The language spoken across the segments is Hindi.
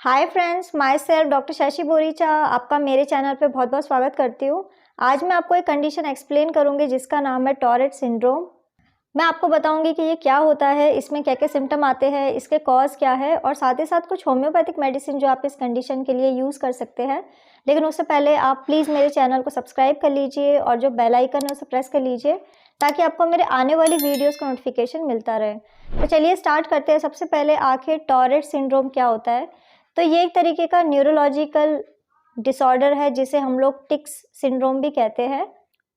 Hi friends, my self doctor Shashi Boricha आपका मेरे चैनल पे बहुत बहुत स्वागत करती हूँ। आज मैं आपको एक कंडीशन एक्सप्लेन करूँगी जिसका नाम है टॉरेट सिंड्रोम। मैं आपको बताऊँगी कि ये क्या होता है, इसमें क्या क्या सिम्टम आते हैं, इसके कॉज क्या है और साथ ही साथ कुछ होम्योपैथिक मेडिसिन जो आप इस कंडीशन के लिए यूज़ कर सकते हैं। लेकिन उससे पहले आप प्लीज़ मेरे चैनल को सब्सक्राइब कर लीजिए और जो बेल आइकन है उसे प्रेस कर लीजिए ताकि आपको मेरे आने वाली वीडियोज़ का नोटिफिकेशन मिलता रहे। तो चलिए स्टार्ट करते हैं। सबसे पहले आखिर टॉरेट सिंड्रोम क्या होता है। तो ये एक तरीके का न्यूरोलॉजिकल डिसऑर्डर है जिसे हम लोग टिक्स सिंड्रोम भी कहते हैं।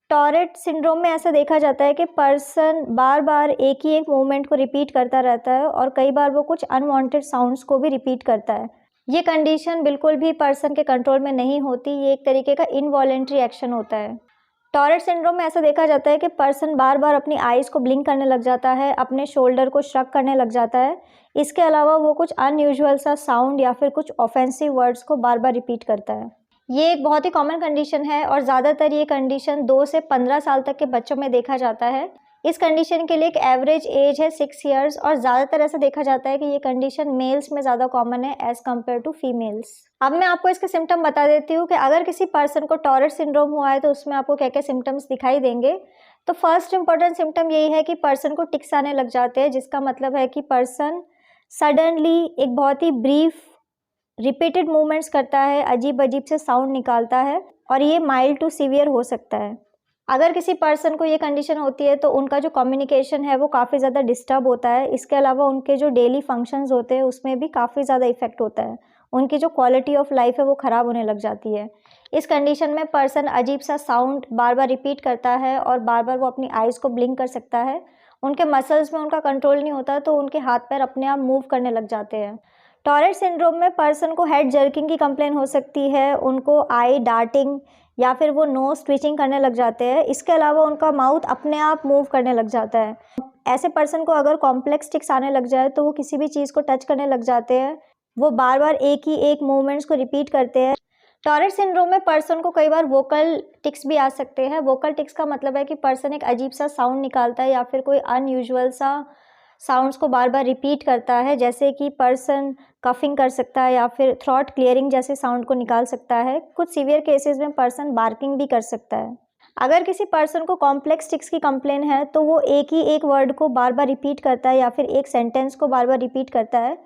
टॉरेट सिंड्रोम में ऐसा देखा जाता है कि पर्सन बार बार एक ही एक मूवमेंट को रिपीट करता रहता है और कई बार वो कुछ अनवांटेड साउंड्स को भी रिपीट करता है। ये कंडीशन बिल्कुल भी पर्सन के कंट्रोल में नहीं होती, ये एक तरीके का इनवॉलेंट्री एक्शन होता है। टॉरेट सिंड्रोम में ऐसा देखा जाता है कि पर्सन बार बार अपनी आईज़ को ब्लिंक करने लग जाता है, अपने शोल्डर को श्रग करने लग जाता है। इसके अलावा वो कुछ अनयूजुअल सा साउंड या फिर कुछ ऑफेंसिव वर्ड्स को बार बार रिपीट करता है। ये एक बहुत ही कॉमन कंडीशन है और ज़्यादातर ये कंडीशन 2 से 15 साल तक के बच्चों में देखा जाता है। इस कंडीशन के लिए एक एवरेज एज है 6 ईयर्स और ज़्यादातर ऐसा देखा जाता है कि ये कंडीशन मेल्स में ज़्यादा कॉमन है एज़ कम्पेयर टू फीमेल्स। अब मैं आपको इसके सिम्टम बता देती हूँ कि अगर किसी पर्सन को टॉरेट सिंड्रोम हुआ है तो उसमें आपको क्या क्या सिम्टम्स दिखाई देंगे। तो फर्स्ट इंपॉर्टेंट सिम्टम यही है कि पर्सन को टिक्स आने लग जाते हैं, जिसका मतलब है कि पर्सन सडनली एक बहुत ही ब्रीफ रिपीटेड मूवमेंट्स करता है, अजीब अजीब से साउंड निकालता है और ये माइल्ड टू सीवियर हो सकता है। अगर किसी पर्सन को ये कंडीशन होती है तो उनका जो कम्युनिकेशन है वो काफ़ी ज़्यादा डिस्टर्ब होता है। इसके अलावा उनके जो डेली फंक्शंस होते हैं उसमें भी काफ़ी ज़्यादा इफेक्ट होता है। उनकी जो क्वालिटी ऑफ लाइफ है वो ख़राब होने लग जाती है। इस कंडीशन में पर्सन अजीब सा साउंड बार बार रिपीट करता है और बार बार वो अपनी आइज़ को ब्लिंक कर सकता है। उनके मसल्स में उनका कंट्रोल नहीं होता तो उनके हाथ पैर अपने आप मूव करने लग जाते हैं। टॉरेट सिंड्रोम में पर्सन को हेड जर्किंग की कंप्लेन हो सकती है, उनको आई डार्टिंग या फिर वो नोज ट्विचिंग करने लग जाते हैं। इसके अलावा उनका माउथ अपने आप मूव करने लग जाता है। ऐसे पर्सन को अगर कॉम्प्लेक्स टिक्स आने लग जाए तो वो किसी भी चीज़ को टच करने लग जाते हैं, वो बार बार एक ही एक मूवमेंट्स को रिपीट करते हैं। टॉरेट सिंड्रोम में पर्सन को कई बार वोकल टिक्स भी आ सकते हैं। वोकल टिक्स का मतलब है कि पर्सन एक अजीब सा साउंड निकालता है या फिर कोई अनयूजुअल सा साउंड्स को बार बार रिपीट करता है, जैसे कि पर्सन कफिंग कर सकता है या फिर थ्रॉट क्लियरिंग जैसे साउंड को निकाल सकता है। कुछ सीवियर केसेस में पर्सन बार्किंग भी कर सकता है। अगर किसी पर्सन को कॉम्प्लेक्स टिक्स की कंप्लेन है तो वो एक ही एक वर्ड को बार बार रिपीट करता है या फिर एक सेंटेंस को बार बार रिपीट करता है।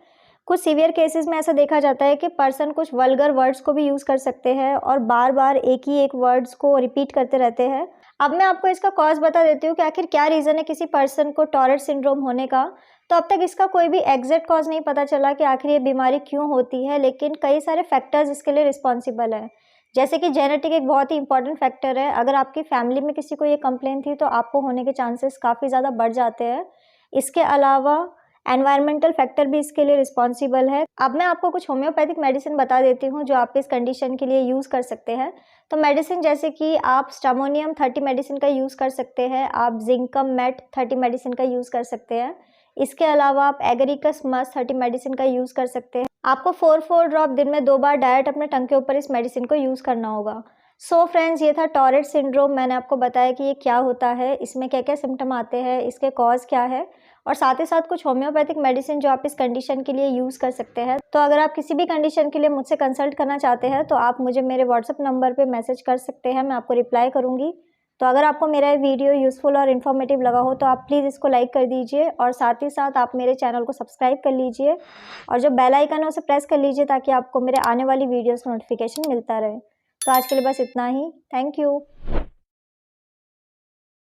कुछ सीवियर केसेस में ऐसा देखा जाता है कि पर्सन कुछ वल्गर वर्ड्स को भी यूज़ कर सकते हैं और बार बार एक ही एक वर्ड्स को रिपीट करते रहते हैं। अब मैं आपको इसका कॉज बता देती हूँ कि आखिर क्या रीज़न है किसी पर्सन को टॉरेट सिंड्रोम होने का। तो अब तक इसका कोई भी एग्जैक्ट कॉज नहीं पता चला कि आखिर ये बीमारी क्यों होती है, लेकिन कई सारे फैक्टर्स इसके लिए रिस्पॉन्सिबल है। जैसे कि जेनेटिक एक बहुत ही इंपॉर्टेंट फैक्टर है। अगर आपकी फैमिली में किसी को ये कंप्लेन थी तो आपको होने के चांसेस काफ़ी ज़्यादा बढ़ जाते हैं। इसके अलावा एनवायरमेंटल फैक्टर भी इसके लिए रिस्पॉन्सिबल है। अब मैं आपको कुछ होम्योपैथिक मेडिसिन बता देती हूँ जो आप इस कंडीशन के लिए यूज़ कर सकते हैं। तो मेडिसिन जैसे कि आप स्टामोनियम 30 मेडिसिन का यूज़ कर सकते हैं, आप जिंकम मेट 30 मेडिसिन का यूज़ कर सकते हैं। इसके अलावा आप एगरिकस मस 30 मेडिसिन का यूज़ कर सकते हैं। आपको 4 ड्रॉप दिन में 2 बार डायरेक्ट अपने टंग के ऊपर इस मेडिसिन को यूज़ करना होगा। सो फ्रेंड्स, ये था टॉरेट सिंड्रोम। मैंने आपको बताया कि ये क्या होता है, इसमें क्या क्या सिम्टम आते हैं, इसके कॉज क्या है और साथ ही साथ कुछ होम्योपैथिक मेडिसिन जो आप इस कंडीशन के लिए यूज़ कर सकते हैं। तो अगर आप किसी भी कंडीशन के लिए मुझसे कंसल्ट करना चाहते हैं तो आप मुझे मेरे व्हाट्सएप नंबर पे मैसेज कर सकते हैं, मैं आपको रिप्लाई करूँगी। तो अगर आपको मेरा ये वीडियो यूज़फुल और इन्फॉर्मेटिव लगा हो तो आप प्लीज़ इसको लाइक कर दीजिए और साथ ही साथ आप मेरे चैनल को सब्सक्राइब कर लीजिए और जो बेल आइकन है उसे प्रेस कर लीजिए ताकि आपको मेरे आने वाली वीडियोज़ का नोटिफिकेशन मिलता रहे। तो आज के लिए बस इतना ही। Thank you.